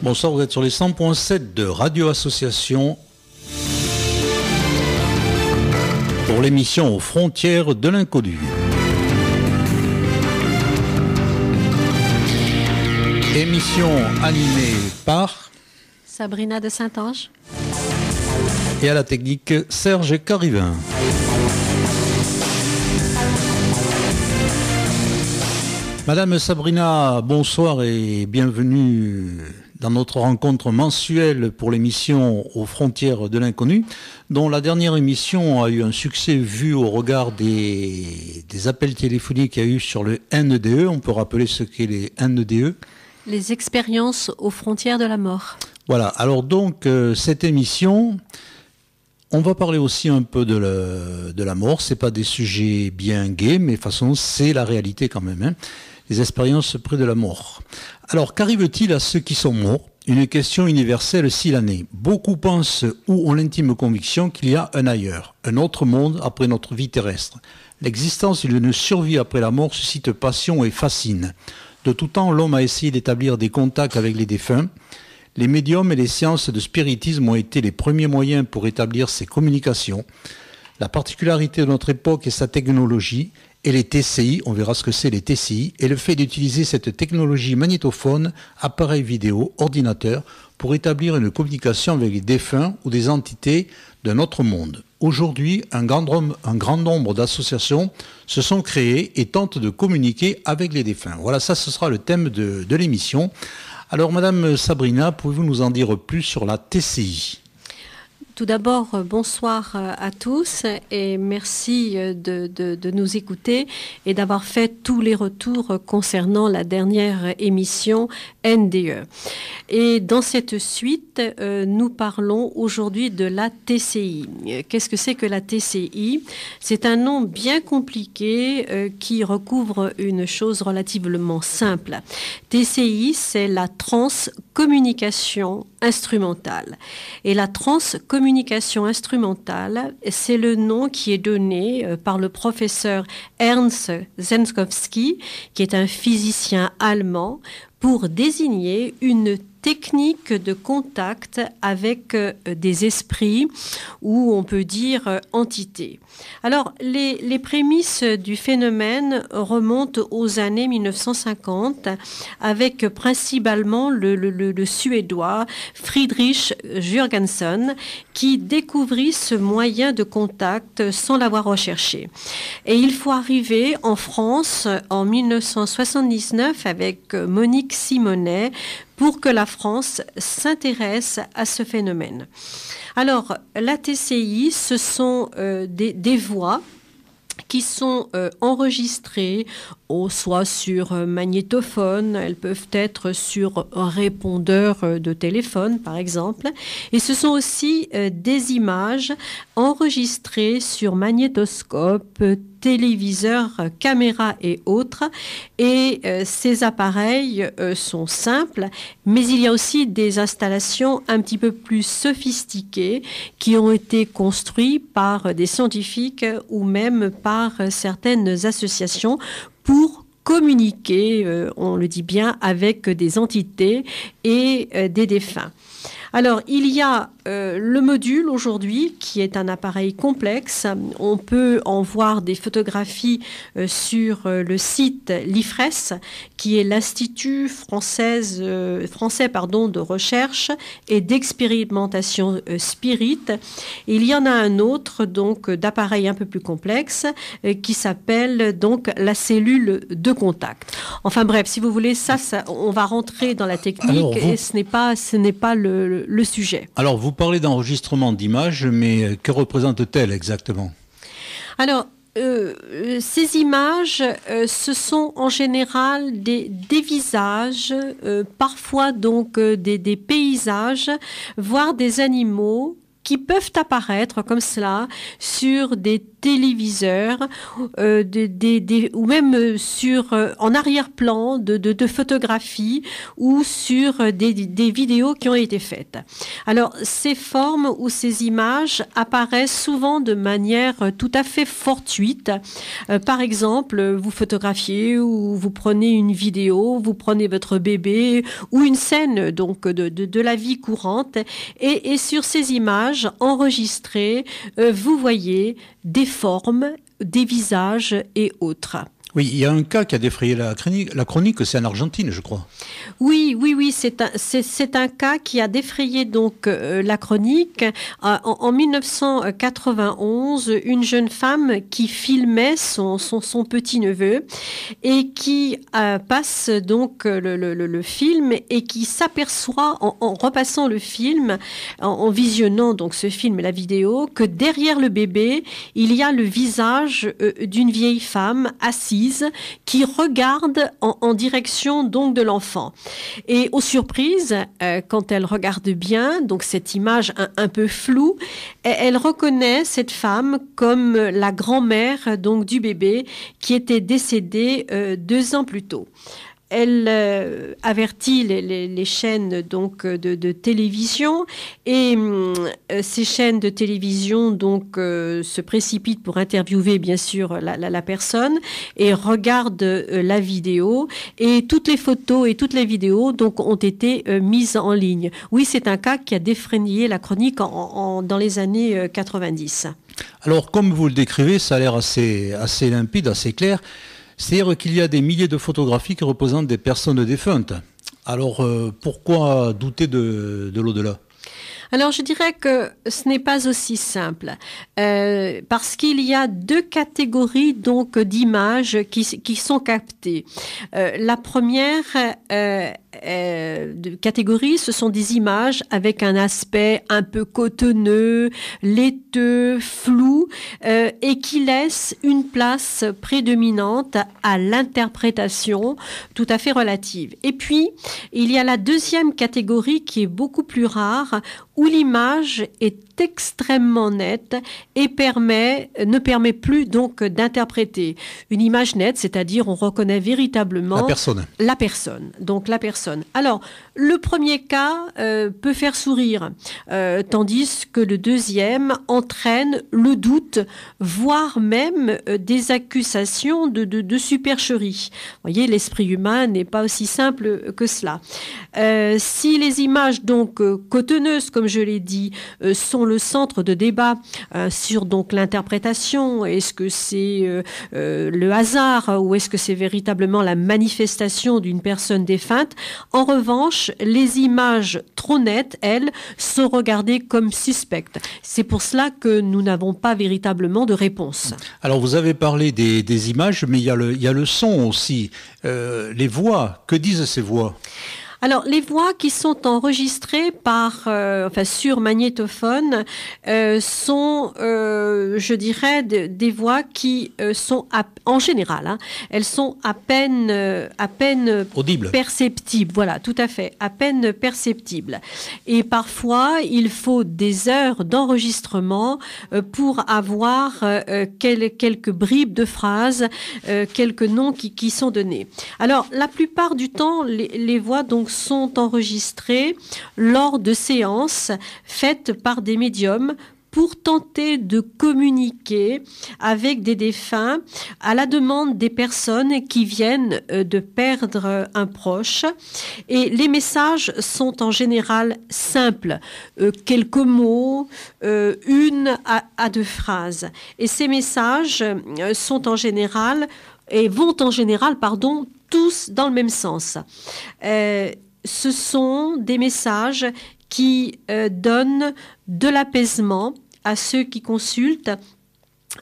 Bonsoir, vous êtes sur les 100.7 de Radio Association pour l'émission Aux frontières de l'inconnu. Émission animée par Sabrina de Saint-Ange et à la technique Serge Carivin. Madame Sabrina, bonsoir et bienvenue dans notre rencontre mensuelle pour l'émission Aux frontières de l'inconnu, dont la dernière émission a eu un succès vu au regard des appels téléphoniques qu'il y a eu sur le NDE. On peut rappeler ce qu'est les NDE. Les expériences aux frontières de la mort. Voilà, alors donc cette émission, on va parler aussi un peu de la mort. C'est pas des sujets bien gais, mais de toute façon c'est la réalité quand même, hein. Les expériences près de la mort. Alors, qu'arrive-t-il à ceux qui sont morts? Une question universelle s'il en est. Beaucoup pensent ou ont l'intime conviction qu'il y a un ailleurs, un autre monde après notre vie terrestre. L'existence d'une survie après la mort suscite passion et fascine. De tout temps, l'homme a essayé d'établir des contacts avec les défunts. Les médiums et les sciences de spiritisme ont été les premiers moyens pour établir ces communications. La particularité de notre époque est sa technologie. Et les TCI, on verra ce que c'est les TCI, et le fait d'utiliser cette technologie magnétophone, appareil vidéo, ordinateur, pour établir une communication avec les défunts ou des entités d'un autre monde. Aujourd'hui, un grand nombre d'associations se sont créées et tentent de communiquer avec les défunts. Voilà, ça ce sera le thème de l'émission. Alors Madame Sabrina, pouvez-vous nous en dire plus sur la TCI ? Tout d'abord, bonsoir à tous et merci de nous écouter et d'avoir fait tous les retours concernant la dernière émission NDE. Et dans cette suite, nous parlons aujourd'hui de la TCI. Qu'est-ce que c'est que la TCI? C'est un nom bien compliqué qui recouvre une chose relativement simple. TCI, c'est la transcommunication instrumentale. Et la transcommunication instrumentale, c'est le nom qui est donné par le professeur Ernst Zemskowski, qui est un physicien allemand, pour désigner une technique de contact avec des esprits ou on peut dire entités. Alors, les prémices du phénomène remontent aux années 1950 avec principalement le Suédois Friedrich Jürgensen qui découvrit ce moyen de contact sans l'avoir recherché. Et il faut arriver en France en 1979 avec Monique Simonet pour que la France s'intéresse à ce phénomène. Alors, la TCI, ce sont des voix qui sont enregistrées soit sur magnétophone, elles peuvent être sur répondeur de téléphone par exemple, et ce sont aussi des images enregistrées sur magnétoscope, téléviseur, caméra et autres, et ces appareils sont simples, mais il y a aussi des installations un petit peu plus sophistiquées qui ont été construites par des scientifiques ou même par certaines associations pour communiquer, on le dit bien, avec des entités et des défunts. Alors, il y a le module aujourd'hui qui est un appareil complexe. On peut en voir des photographies sur le site l'IFRES, qui est l'Institut français de recherche et d'expérimentation spirit. Et il y en a un autre donc d'appareil un peu plus complexe qui s'appelle donc la cellule de contact. Enfin bref, si vous voulez, ça on va rentrer dans la technique et ce n'est pas le sujet. Alors, vous parlez d'enregistrement d'images, mais que représente-t-elle exactement? Alors, ces images, ce sont en général des visages, parfois donc des paysages, voire des animaux qui peuvent apparaître comme cela sur des téléviseurs ou même en arrière-plan de photographies ou sur des vidéos qui ont été faites. Alors, ces formes ou ces images apparaissent souvent de manière tout à fait fortuite. Par exemple, vous photographiez ou vous prenez une vidéo, vous prenez votre bébé ou une scène donc de la vie courante et sur ces images enregistrées, vous voyez des formes, des visages et autres. Oui, il y a un cas qui a défrayé la chronique, c'est en Argentine, je crois. Oui, c'est un cas qui a défrayé donc la chronique. En 1991, une jeune femme qui filmait son petit-neveu et qui passe donc le film et qui s'aperçoit en repassant le film, en visionnant donc ce film et la vidéo, que derrière le bébé, il y a le visage d'une vieille femme assise qui regarde en direction donc de l'enfant. Et aux surprises, quand elle regarde bien, donc cette image un peu floue, elle reconnaît cette femme comme la grand-mère donc du bébé qui était décédée 2 ans plus tôt. Elle avertit les chaînes donc de télévision et ces chaînes de télévision donc se précipitent pour interviewer bien sûr la personne et regardent la vidéo et toutes les photos et toutes les vidéos donc ont été mises en ligne. Oui, c'est un cas qui a défrayé la chronique dans les années 90. Alors, comme vous le décrivez, ça a l'air assez limpide, assez clair. C'est-à-dire qu'il y a des milliers de photographies qui représentent des personnes défuntes. Alors, pourquoi douter de l'au-delà ? Alors, je dirais que ce n'est pas aussi simple, parce qu'il y a 2 catégories donc d'images qui sont captées. La première catégorie, ce sont des images avec un aspect un peu cotonneux, laiteux, flou, et qui laissent une place prédominante à l'interprétation tout à fait relative. Et puis, il y a la deuxième catégorie qui est beaucoup plus rare, où l'image est extrêmement nette et ne permet plus donc d'interpréter. Une image nette, c'est-à-dire on reconnaît véritablement la personne. Donc la personne. Alors, le premier cas peut faire sourire, tandis que le deuxième entraîne le doute, voire même des accusations de supercherie. Vous voyez, l'esprit humain n'est pas aussi simple que cela. Si les images donc cotonneuses, comme je l'ai dit, sont le centre de débat sur donc l'interprétation, est-ce que c'est le hasard ou est-ce que c'est véritablement la manifestation d'une personne défunte? En revanche, les images trop nettes, elles, sont regardées comme suspectes. C'est pour cela que nous n'avons pas véritablement de réponse. Alors vous avez parlé des images, mais il y a le son aussi, les voix. Que disent ces voix ? Alors, les voix qui sont enregistrées sur magnétophone sont, je dirais, des voix qui sont en général, elles sont à peine audibles, perceptibles. Voilà, tout à fait, à peine perceptibles. Et parfois, il faut des heures d'enregistrement pour avoir quelques bribes de phrases, quelques noms qui sont donnés. Alors, la plupart du temps, les voix donc sont enregistrées lors de séances faites par des médiums pour tenter de communiquer avec des défunts à la demande des personnes qui viennent de perdre un proche. Et les messages sont en général simples, quelques mots, 1 à 2 phrases. Et ces messages vont en général, tous dans le même sens. Ce sont des messages qui donnent de l'apaisement à ceux qui consultent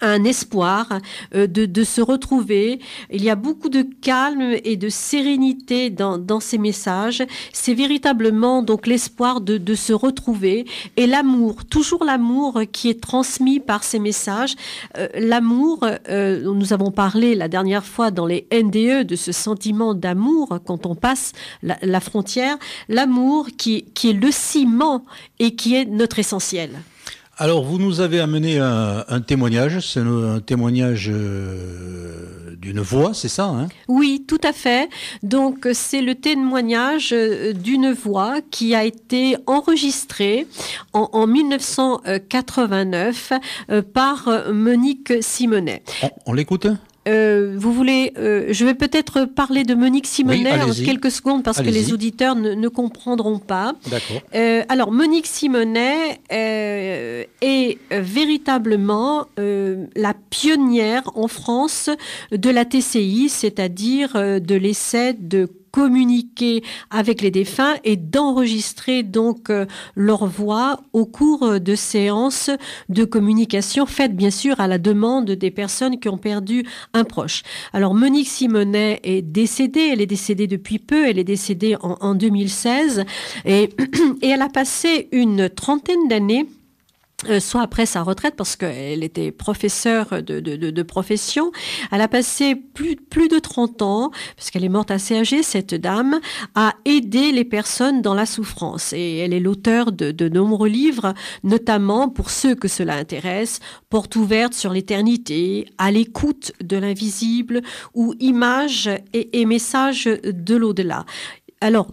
un espoir de se retrouver. Il y a beaucoup de calme et de sérénité dans ces messages. C'est véritablement donc l'espoir de se retrouver et l'amour, toujours l'amour qui est transmis par ces messages. L'amour, nous avons parlé la dernière fois dans les NDE de ce sentiment d'amour quand on passe la frontière. L'amour qui est le ciment et qui est notre essentiel. Alors, vous nous avez amené un témoignage, c'est un témoignage d'une voix, c'est ça, hein? Oui, tout à fait. Donc, c'est le témoignage d'une voix qui a été enregistrée en 1989 par Monique Simonet. On l'écoute? Vous voulez, je vais peut-être parler de Monique Simonet en quelques secondes parce que les auditeurs ne comprendront pas. D'accord. Alors, Monique Simonet est véritablement la pionnière en France de la TCI, c'est-à-dire de l'essai de communiquer avec les défunts et d'enregistrer donc leur voix au cours de séances de communication faites bien sûr à la demande des personnes qui ont perdu un proche. Alors Monique Simonet est décédée, elle est décédée depuis peu, elle est décédée en 2016 et elle a passé une trentaine d'années soit après sa retraite, parce qu'elle était professeure de profession. Elle a passé plus de 30 ans, puisqu'elle est morte assez âgée, cette dame, à aider les personnes dans la souffrance. Et elle est l'auteur de nombreux livres, notamment, pour ceux que cela intéresse, Porte ouverte sur l'éternité, À l'écoute de l'invisible, ou Images et messages de l'au-delà. Alors,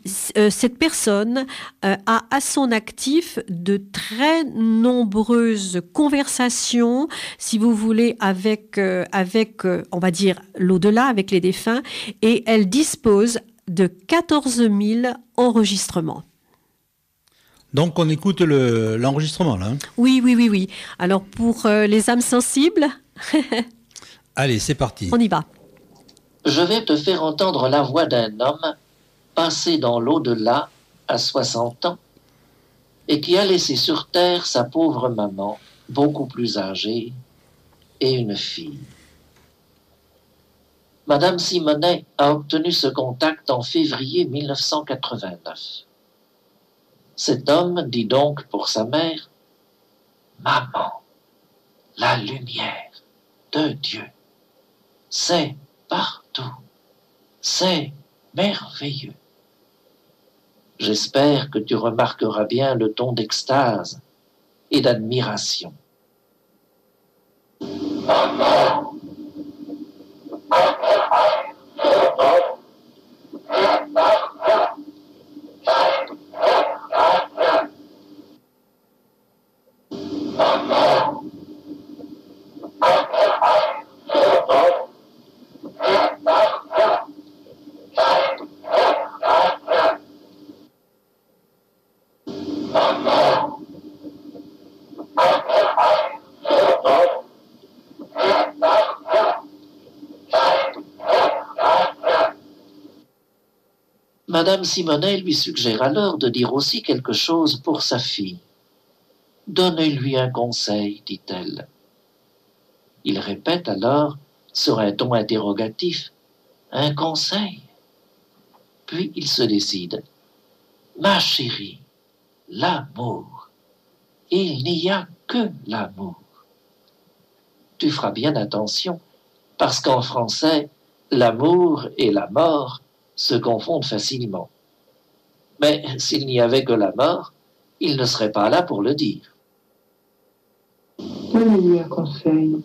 cette personne a à son actif de très nombreuses conversations, si vous voulez, avec on va dire, l'au-delà, avec les défunts, et elle dispose de 14 000 enregistrements. Donc, on écoute l'enregistrement, là. Hein? Oui. Alors, pour les âmes sensibles... Allez, c'est parti. On y va. Je vais te faire entendre la voix d'un homme passé dans l'au-delà à 60 ans et qui a laissé sur terre sa pauvre maman, beaucoup plus âgée, et une fille. Madame Simonet a obtenu ce contact en février 1989. Cet homme dit donc pour sa mère « Maman, la lumière de Dieu, c'est partout, c'est merveilleux. J'espère que tu remarqueras bien le ton d'extase et d'admiration. » Madame Simonet lui suggère alors de dire aussi quelque chose pour sa fille. « Donnez-lui un conseil, dit-elle. » Il répète alors, sur un ton interrogatif, « Un conseil ?» Puis il se décide. « Ma chérie, l'amour. Il n'y a que l'amour. » Tu feras bien attention, parce qu'en français, l'amour et la mort se confondent facilement. Mais s'il n'y avait que la mort, il ne serait pas là pour le dire. Donnez-lui un conseil.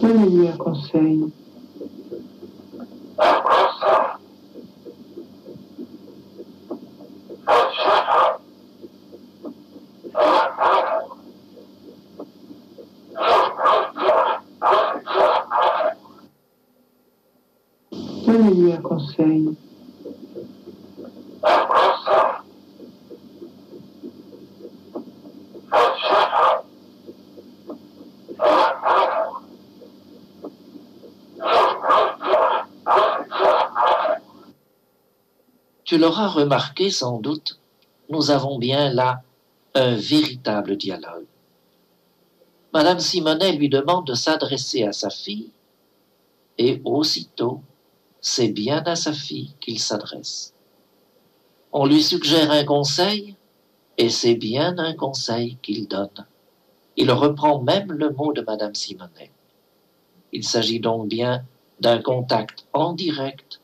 Donnez-lui un conseil. Donnez-lui un conseil. tu l'auras remarqué sans doute, nous avons bien là un véritable dialogue. Madame Simonet lui demande de s'adresser à sa fille, et aussitôt, c'est bien à sa fille qu'il s'adresse. On lui suggère un conseil, et c'est bien un conseil qu'il donne. Il reprend même le mot de Madame Simonet. Il s'agit donc bien d'un contact en direct,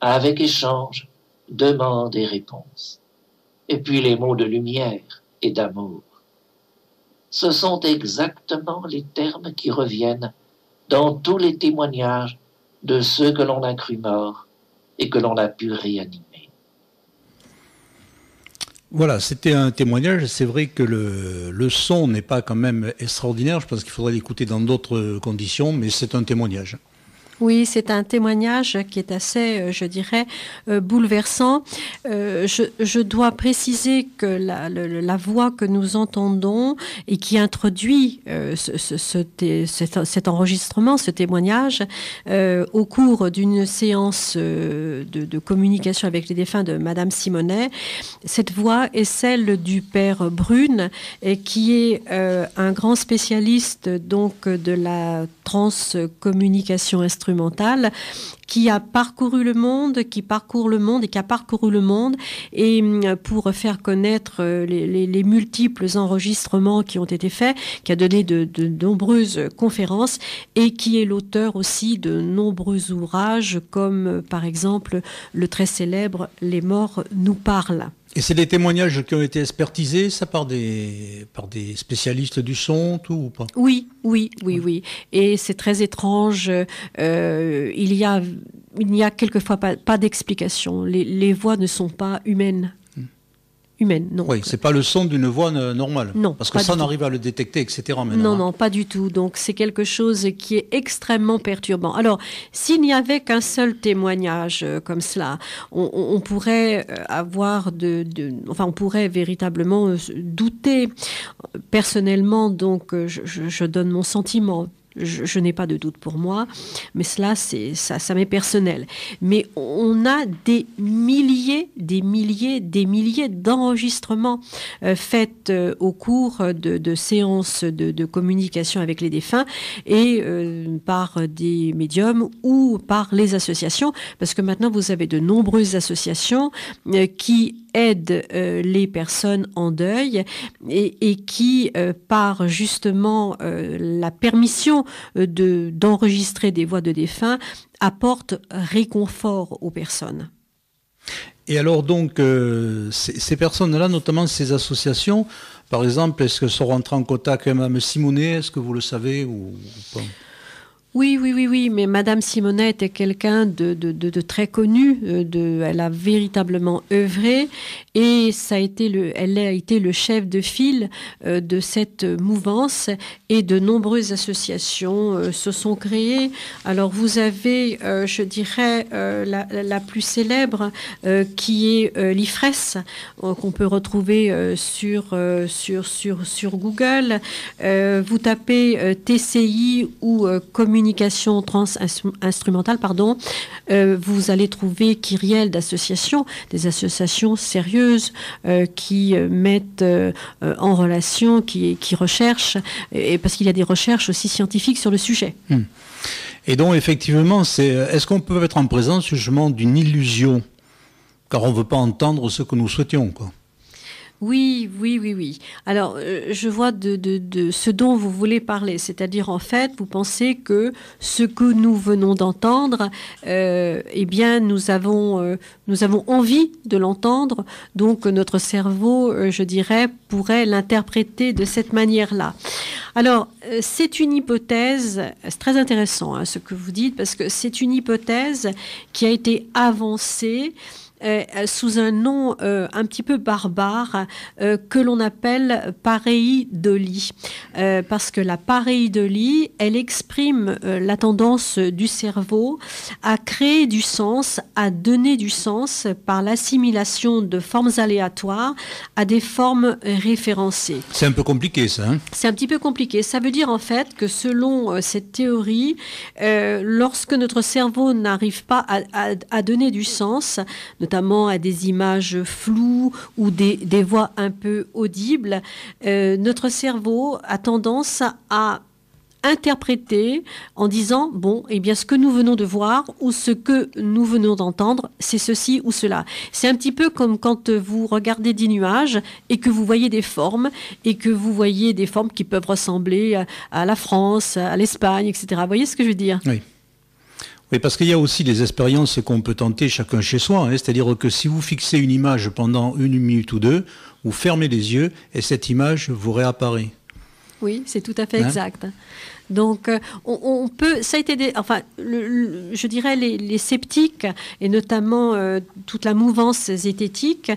avec échange, demande et réponse. Et puis les mots de lumière et d'amour. Ce sont exactement les termes qui reviennent dans tous les témoignages de ceux que l'on a cru morts et que l'on a pu réanimer. Voilà, c'était un témoignage. C'est vrai que le son n'est pas quand même extraordinaire. Je pense qu'il faudrait l'écouter dans d'autres conditions, mais c'est un témoignage. Oui, c'est un témoignage qui est assez, je dirais, bouleversant. Je dois préciser que la voix que nous entendons et qui introduit cet enregistrement, ce témoignage, au cours d'une séance de communication avec les défunts de Madame Simonet, cette voix est celle du père Brune, qui est un grand spécialiste donc de la transcommunication instrumentale, qui a parcouru le monde, qui parcourt le monde et qui a parcouru le monde, et pour faire connaître les multiples enregistrements qui ont été faits, qui a donné de nombreuses conférences et qui est l'auteur aussi de nombreux ouvrages comme par exemple le très célèbre « Les morts nous parlent ». Et c'est des témoignages qui ont été expertisés, ça, par des spécialistes du son, tout, ou pas? Oui. Et c'est très étrange. Il y a quelquefois pas d'explication. Les voix ne sont pas humaines. Non. Oui, c'est pas le son d'une voix normale. Non. Parce que ça, on arrive à le détecter, etc. maintenant. Non, pas du tout. Donc, c'est quelque chose qui est extrêmement perturbant. Alors, s'il n'y avait qu'un seul témoignage comme cela, on pourrait avoir on pourrait véritablement douter. Personnellement, donc, je donne mon sentiment. Je n'ai pas de doute pour moi, mais ça m'est personnel. Mais on a des milliers d'enregistrements faits au cours de séances de communication avec les défunts et par des médiums ou par les associations, parce que maintenant vous avez de nombreuses associations qui aident les personnes en deuil et qui, par justement la permission d'enregistrer des voix de défunts, apportent réconfort aux personnes. Et alors donc, ces personnes-là, notamment ces associations, par exemple, est-ce qu'elles sont rentrées en contact avec Mme Simonet? Est-ce que vous le savez ou pas? Oui, mais Madame Simonet était quelqu'un de très connu, elle a véritablement œuvré et elle a été le chef de file de cette mouvance et de nombreuses associations se sont créées. Alors vous avez, je dirais, la plus célèbre qui est l'IFRES, qu'on peut retrouver sur Google. Vous tapez TCI ou communication trans-instrumentale, vous allez trouver kyrielle d'associations, des associations sérieuses qui mettent en relation, qui recherchent, et parce qu'il y a des recherches aussi scientifiques sur le sujet. Et donc, effectivement, est-ce qu'on peut être en présence justement d'une illusion, car on ne veut pas entendre ce que nous souhaitions, quoi? Oui. Alors, je vois de ce dont vous voulez parler. C'est-à-dire, en fait, vous pensez que ce que nous venons d'entendre, eh bien, nous avons envie de l'entendre. Donc, notre cerveau, je dirais, pourrait l'interpréter de cette manière-là. Alors, c'est une hypothèse, c'est très intéressant ce que vous dites, parce que c'est une hypothèse qui a été avancée sous un nom un petit peu barbare que l'on appelle pareidolie. Parce que la pareidolie, elle exprime la tendance du cerveau à créer du sens, à donner du sens par l'assimilation de formes aléatoires à des formes référencées. C'est un peu compliqué ça, hein? C'est un petit peu compliqué. Ça veut dire en fait que selon cette théorie, lorsque notre cerveau n'arrive pas à donner du sens, notamment notamment à des images floues ou des voix un peu audibles, notre cerveau a tendance à interpréter en disant, bon, eh bien, ce que nous venons de voir ou ce que nous venons d'entendre, c'est ceci ou cela. C'est un petit peu comme quand vous regardez des nuages et que vous voyez des formes et que vous voyez des formes qui peuvent ressembler à la France, à l'Espagne, etc. Vous voyez ce que je veux dire? Oui. Oui, parce qu'il y a aussi des expériences qu'on peut tenter chacun chez soi. C'est-à-dire que si vous fixez une image pendant 1 minute ou 2, vous fermez les yeux et cette image vous réapparaît. Oui, c'est tout à fait exact. Donc, on peut, ça a été, je dirais les sceptiques et notamment toute la mouvance zététique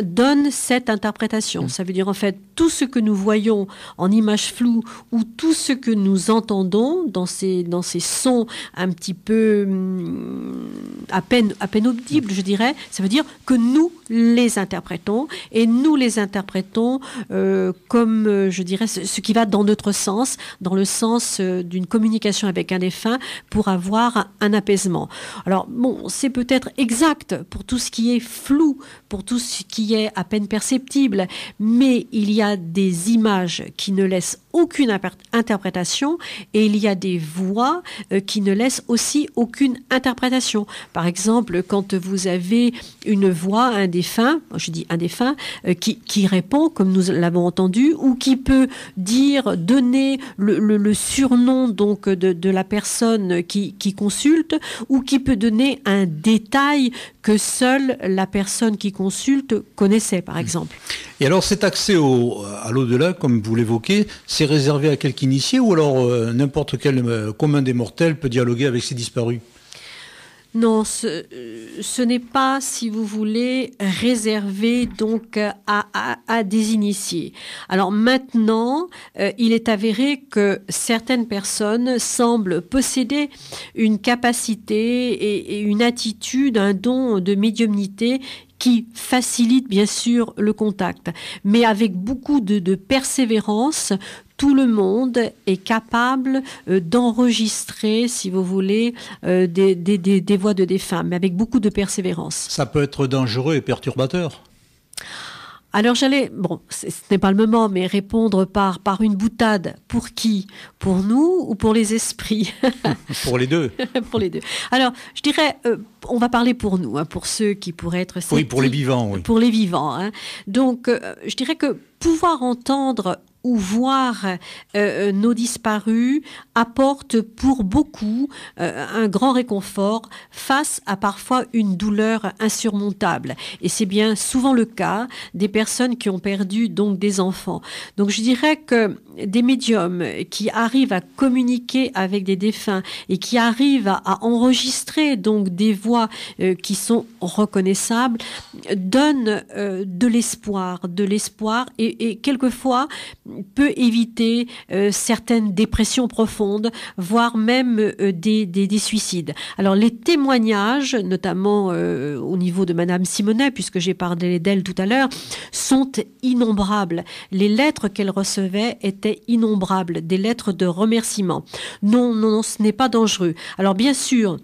donnent cette interprétation. Ça veut dire en fait tout ce que nous voyons en images floues ou tout ce que nous entendons dans ces sons un petit peu à peine audibles, je dirais. Ça veut dire que nous les interprétons et nous les interprétons comme, je dirais, ce qui va dans notre sens, dans le sens d'une communication avec un défunt pour avoir un apaisement. Alors, bon, c'est peut-être exact pour tout ce qui est flou, pour tout ce qui est à peine perceptible, mais il y a des images qui ne laissent aucune interprétation et il y a des voix qui ne laissent aussi aucune interprétation. Par exemple, quand vous avez une voix, un défunt, je dis un défunt, qui répond, comme nous l'avons entendu, ou qui peut donner le surnom donc de la personne qui consulte, ou qui peut donner un détail que seule la personne qui consulte connaissait, par exemple. Et alors cet accès à l'au-delà, comme vous l'évoquez, c'est réservé à quelqu'un initié ou alors n'importe quel commun des mortels peut dialoguer avec ses disparus? Non, ce n'est pas, si vous voulez, réservé donc à des initiés. Alors maintenant, il est avéré que certaines personnes semblent posséder une capacité et une attitude, un don de médiumnité qui facilite bien sûr le contact, mais avec beaucoup de persévérance. Tout le monde est capable d'enregistrer, si vous voulez, des voix de défunts, mais avec beaucoup de persévérance. Ça peut être dangereux et perturbateur. Alors ce n'est pas le moment, mais répondre par une boutade. Pour qui? Pour nous ou pour les esprits? Pour les deux. Pour les deux. Alors, je dirais, on va parler pour nous, pour ceux qui pourraient être sceptiques. Oui, pour les vivants, oui. Pour les vivants. Donc, je dirais que pouvoir entendre ou voir nos disparus apporte pour beaucoup un grand réconfort face à parfois une douleur insurmontable. Et c'est bien souvent le cas des personnes qui ont perdu donc des enfants. Donc je dirais que des médiums qui arrivent à communiquer avec des défunts et qui arrivent à enregistrer donc des voix qui sont reconnaissables donnent de l'espoir et quelquefois peut éviter certaines dépressions profondes, voire même des suicides. Alors les témoignages, notamment au niveau de Madame Simonet, puisque j'ai parlé d'elle tout à l'heure, sont innombrables. Les lettres qu'elle recevait étaient innombrables, des lettres de remerciement. Non, ce n'est pas dangereux. Alors bien sûr,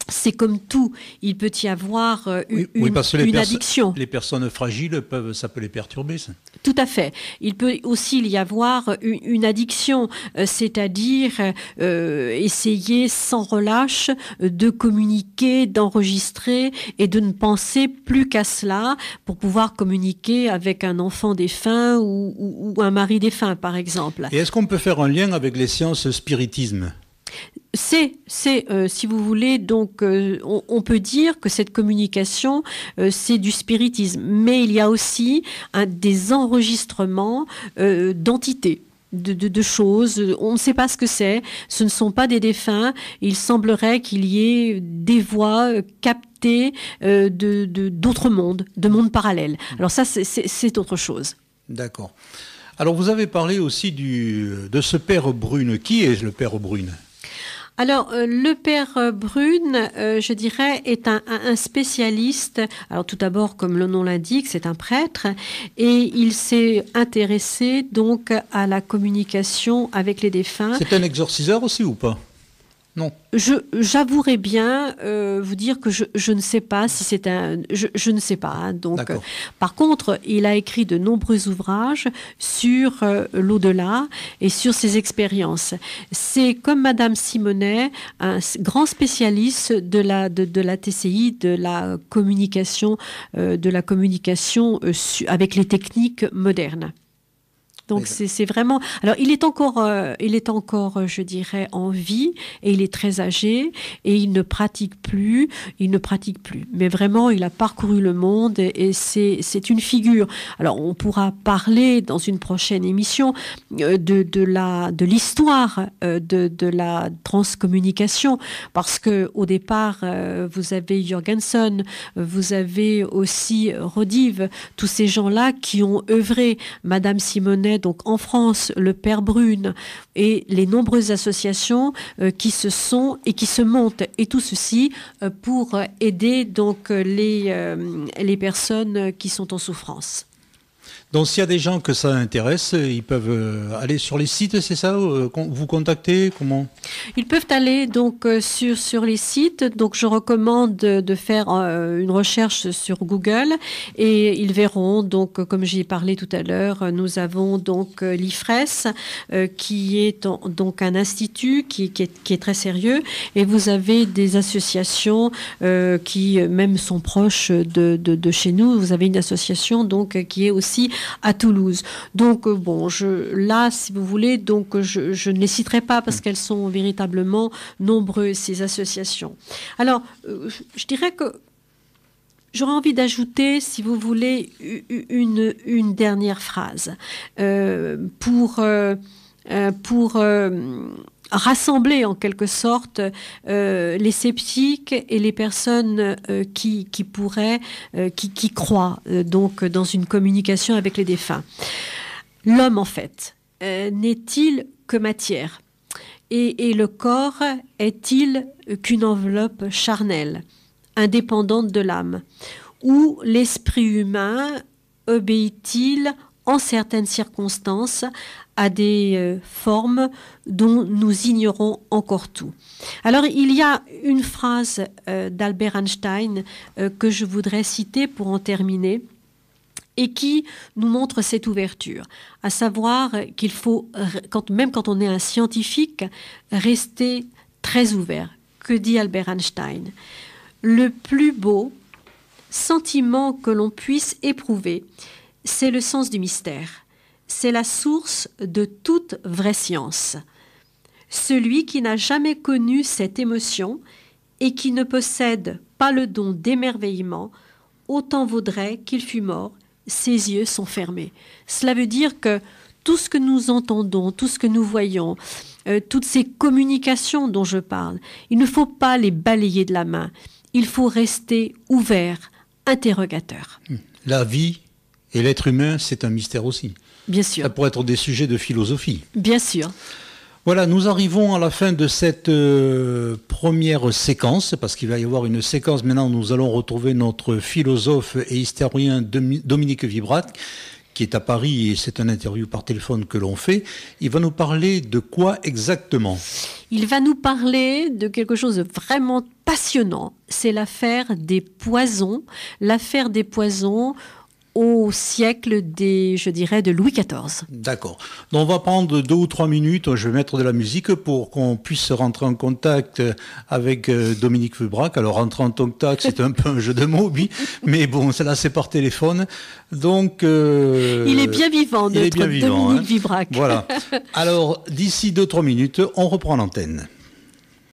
c'est comme tout, il peut y avoir une addiction. Les personnes fragiles, ça peut les perturber, ça. Tout à fait. Il peut aussi y avoir une addiction, c'est-à-dire essayer sans relâche de communiquer, d'enregistrer et de ne penser plus qu'à cela pour pouvoir communiquer avec un enfant défunt ou un mari défunt, par exemple. Et est-ce qu'on peut faire un lien avec les sciences spiritisme ? C'est si vous voulez, donc on peut dire que cette communication, c'est du spiritisme. Mais il y a aussi des enregistrements d'entités. De choses, on ne sait pas ce que c'est, ce ne sont pas des défunts, il semblerait qu'il y ait des voix captées d'autres mondes, de mondes parallèles. Alors ça, c'est autre chose. D'accord. Alors vous avez parlé aussi de ce père Brune. Qui est le père Brune ? Alors, le père Brune, je dirais, est un spécialiste. Alors, tout d'abord, comme le nom l'indique, c'est un prêtre et il s'est intéressé donc à la communication avec les défunts. C'est un exorciseur aussi ou pas ? Non. J'avouerai bien vous dire que je ne sais pas si c'est un... Je ne sais pas. Hein, donc, par contre, il a écrit de nombreux ouvrages sur l'au-delà et sur ses expériences. C'est comme Madame Simonet, un grand spécialiste de la TCI, de la communication avec les techniques modernes. Donc c'est vraiment. Alors il est encore, je dirais, en vie et il est très âgé et il ne pratique plus. Mais vraiment, il a parcouru le monde et c'est une figure. Alors on pourra parler dans une prochaine émission de l'histoire de la transcommunication parce que au départ vous avez Jorgensen, vous avez aussi Rodive, tous ces gens-là qui ont œuvré. Madame Simonet. Donc en France, le Père Brune et les nombreuses associations qui se sont et qui se montent et tout ceci pour aider donc les personnes qui sont en souffrance. Donc s'il y a des gens que ça intéresse, ils peuvent aller sur les sites, c'est ça, vous contacter, comment? Ils peuvent aller donc sur les sites. Donc je recommande de faire une recherche sur Google et ils verront. Donc comme j'y ai parlé tout à l'heure, nous avons donc l'IFRES qui est donc un institut qui est très sérieux et vous avez des associations qui même sont proches de chez nous. Vous avez une association donc qui est aussi à Toulouse. Donc là, si vous voulez, donc je ne les citerai pas parce qu'elles sont véritablement nombreuses, ces associations. Alors, je dirais que j'aurais envie d'ajouter, si vous voulez, une dernière phrase pour rassembler en quelque sorte les sceptiques et les personnes qui croient donc dans une communication avec les défunts. L'homme en fait n'est-il que matière et le corps est-il qu'une enveloppe charnelle, indépendante de l'âme, ou l'esprit humain obéit-il en certaines circonstances à des formes dont nous ignorons encore tout. Alors, il y a une phrase d'Albert Einstein que je voudrais citer pour en terminer et qui nous montre cette ouverture, à savoir qu'il faut, même quand on est un scientifique, rester très ouvert. Que dit Albert Einstein ? Le plus beau sentiment que l'on puisse éprouver, c'est le sens du mystère. C'est la source de toute vraie science. Celui qui n'a jamais connu cette émotion et qui ne possède pas le don d'émerveillement, autant vaudrait qu'il fût mort, ses yeux sont fermés. Cela veut dire que tout ce que nous entendons, tout ce que nous voyons, toutes ces communications dont je parle, il ne faut pas les balayer de la main. Il faut rester ouvert, interrogateur. La vie et l'être humain, c'est un mystère aussi. Bien sûr. Ça pourrait être des sujets de philosophie. Bien sûr. Voilà, nous arrivons à la fin de cette première séquence, parce qu'il va y avoir une séquence. Maintenant, nous allons retrouver notre philosophe et historien Dominique Vibrac, qui est à Paris, et c'est un interview par téléphone que l'on fait. Il va nous parler de quoi exactement ? Il va nous parler de quelque chose de vraiment passionnant. C'est l'affaire des poisons. L'affaire des poisons au siècle de Louis XIV. D'accord. Donc on va prendre 2 ou 3 minutes, je vais mettre de la musique pour qu'on puisse rentrer en contact avec Dominique Vibrac. Alors rentrer en contact, c'est un peu un jeu de mots, oui, mais bon, là c'est par téléphone. Donc il est bien vivant, notre Dominique Vibrac. Voilà. Alors d'ici 2-3 minutes, on reprend l'antenne.